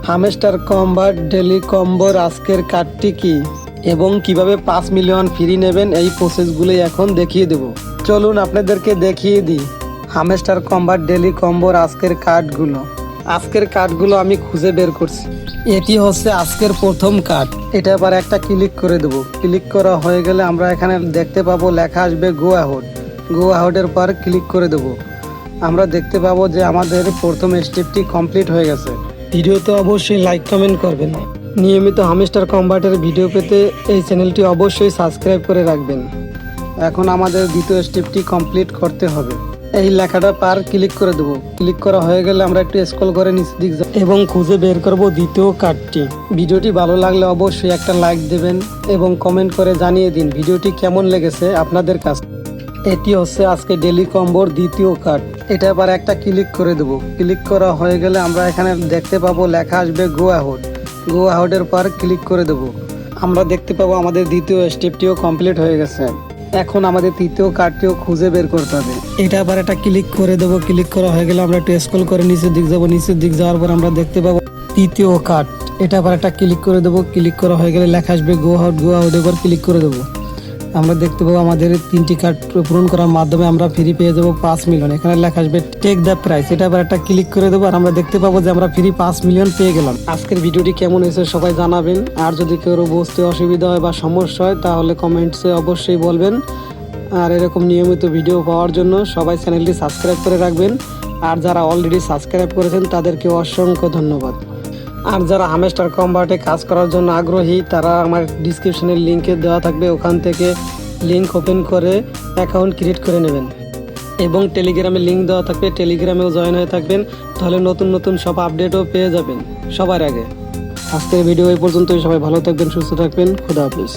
Hamster combat daily কম্বোর আজকের কার্ডটি কি এবং কিভাবে 5 মিলিয়ন ফ্রি নেবেন এই প্রসেসগুলোই এখন দেখিয়ে দেব। চলুন আপনাদেরকে দেখিয়ে দিই হামস্টার কম্বাট ডেলি কম্বোর আজকের কার্ডগুলো আমি খুঁজে বের করছি। এটি হচ্ছে আজকের প্রথম কার্ড। এটা আবার একটা ক্লিক করে দেব। ক্লিক করা হয়ে গেলে আমরা এখানে দেখতে পাবো লেখা আসবে গো অ্যাহেডের পর ক্লিক করে দেব। আমরা দেখতে পাবো যে আমাদের প্রথম স্টেপটি কমপ্লিট হয়ে গেছে। ভিডিওতে অবশ্যই লাইক কমেন্ট করবেন। নিয়মিত হামস্টার কম্বাটের ভিডিও পেতে এই চ্যানেলটি অবশ্যই সাবস্ক্রাইব করে রাখবেন। এখন আমাদের দ্বিতীয় স্টেপটি কমপ্লিট করতে হবে। এই লেখাটা পার ক্লিক করে দেবো। ক্লিক করা হয়ে গেলে আমরা একটু স্ক্রল করে নিচের দিক যাব এবং খুঁজে বের করব দ্বিতীয় কার্ডটি। ভিডিওটি ভালো লাগলে অবশ্যই একটা লাইক দেবেন এবং কমেন্ট করে জানিয়ে দিন ভিডিওটি কেমন লেগেছে আপনাদের কাছে। এটি হচ্ছে আজকে ডেলি কম্বোর দ্বিতীয় কার্ড। এটা আবার একটা ক্লিক করে দেবো। ক্লিক করা হয়ে গেলে আমরা এখানে দেখতে পাবো লেখা আসবে গো অ্যাহেডের পর ক্লিক করে দেবো। আমরা দেখতে পাবো আমাদের দ্বিতীয় স্টেপটিও কমপ্লিট হয়ে গেছে। এখন আমাদের তৃতীয় কার্ডটিও খুঁজে বের করতে হবে। এটা আবার একটা ক্লিক করে দেবো। ক্লিক করা হয়ে গেলে আমরা একটু স্ক্রল করে নিচের দিক যাবো। নিচের দিক যাওয়ার পর আমরা দেখতে পাবো তৃতীয় কার্ড। এটা আবার একটা ক্লিক করে দেবো। ক্লিক করা হয়ে গেলে লেখা আসবে গো আউটের পর ক্লিক করে দেবো। আমরা দেখতে পাবো আমাদের 3টি কার্ড পূরণ করার মাধ্যমে আমরা ফ্রি পেয়ে যাবো 5 মিলিয়ন। এখানে লেখা আসবে টেক দ্য প্রাইস। এটা আবার একটা ক্লিক করে দেবো আর আমরা দেখতে পাবো যে আমরা ফ্রি 5 মিলিয়ন পেয়ে গেলাম। আজকের ভিডিওটি কেমন হয়েছে সবাই জানাবেন। আর যদি কেউ বুঝতে অসুবিধা হয় বা সমস্যা হয় তাহলে কমেন্টসে অবশ্যই বলবেন। আর এরকম নিয়মিত ভিডিও পাওয়ার জন্য সবাই চ্যানেলটি সাবস্ক্রাইব করে রাখবেন। আর যারা অলরেডি সাবস্ক্রাইব করেছেন তাদেরকে অসংখ্য ধন্যবাদ। আর যারা হামস্টার কম্বাটে কাজ করার জন্য আগ্রহী তারা আমার ডিসক্রিপশনের লিঙ্কে দেওয়া থাকবে, ওখান থেকে লিঙ্ক ওপেন করে অ্যাকাউন্ট ক্রিয়েট করে নেবেন এবং টেলিগ্রামে লিঙ্ক দেওয়া থাকবে, টেলিগ্রামেও জয়েন হয়ে থাকবেন। তাহলে নতুন নতুন সব আপডেটও পেয়ে যাবেন সবার আগে। আজকের ভিডিও এই পর্যন্তই। সবাই ভালো থাকবেন, সুস্থ থাকবেন। খোদা হাফেজ।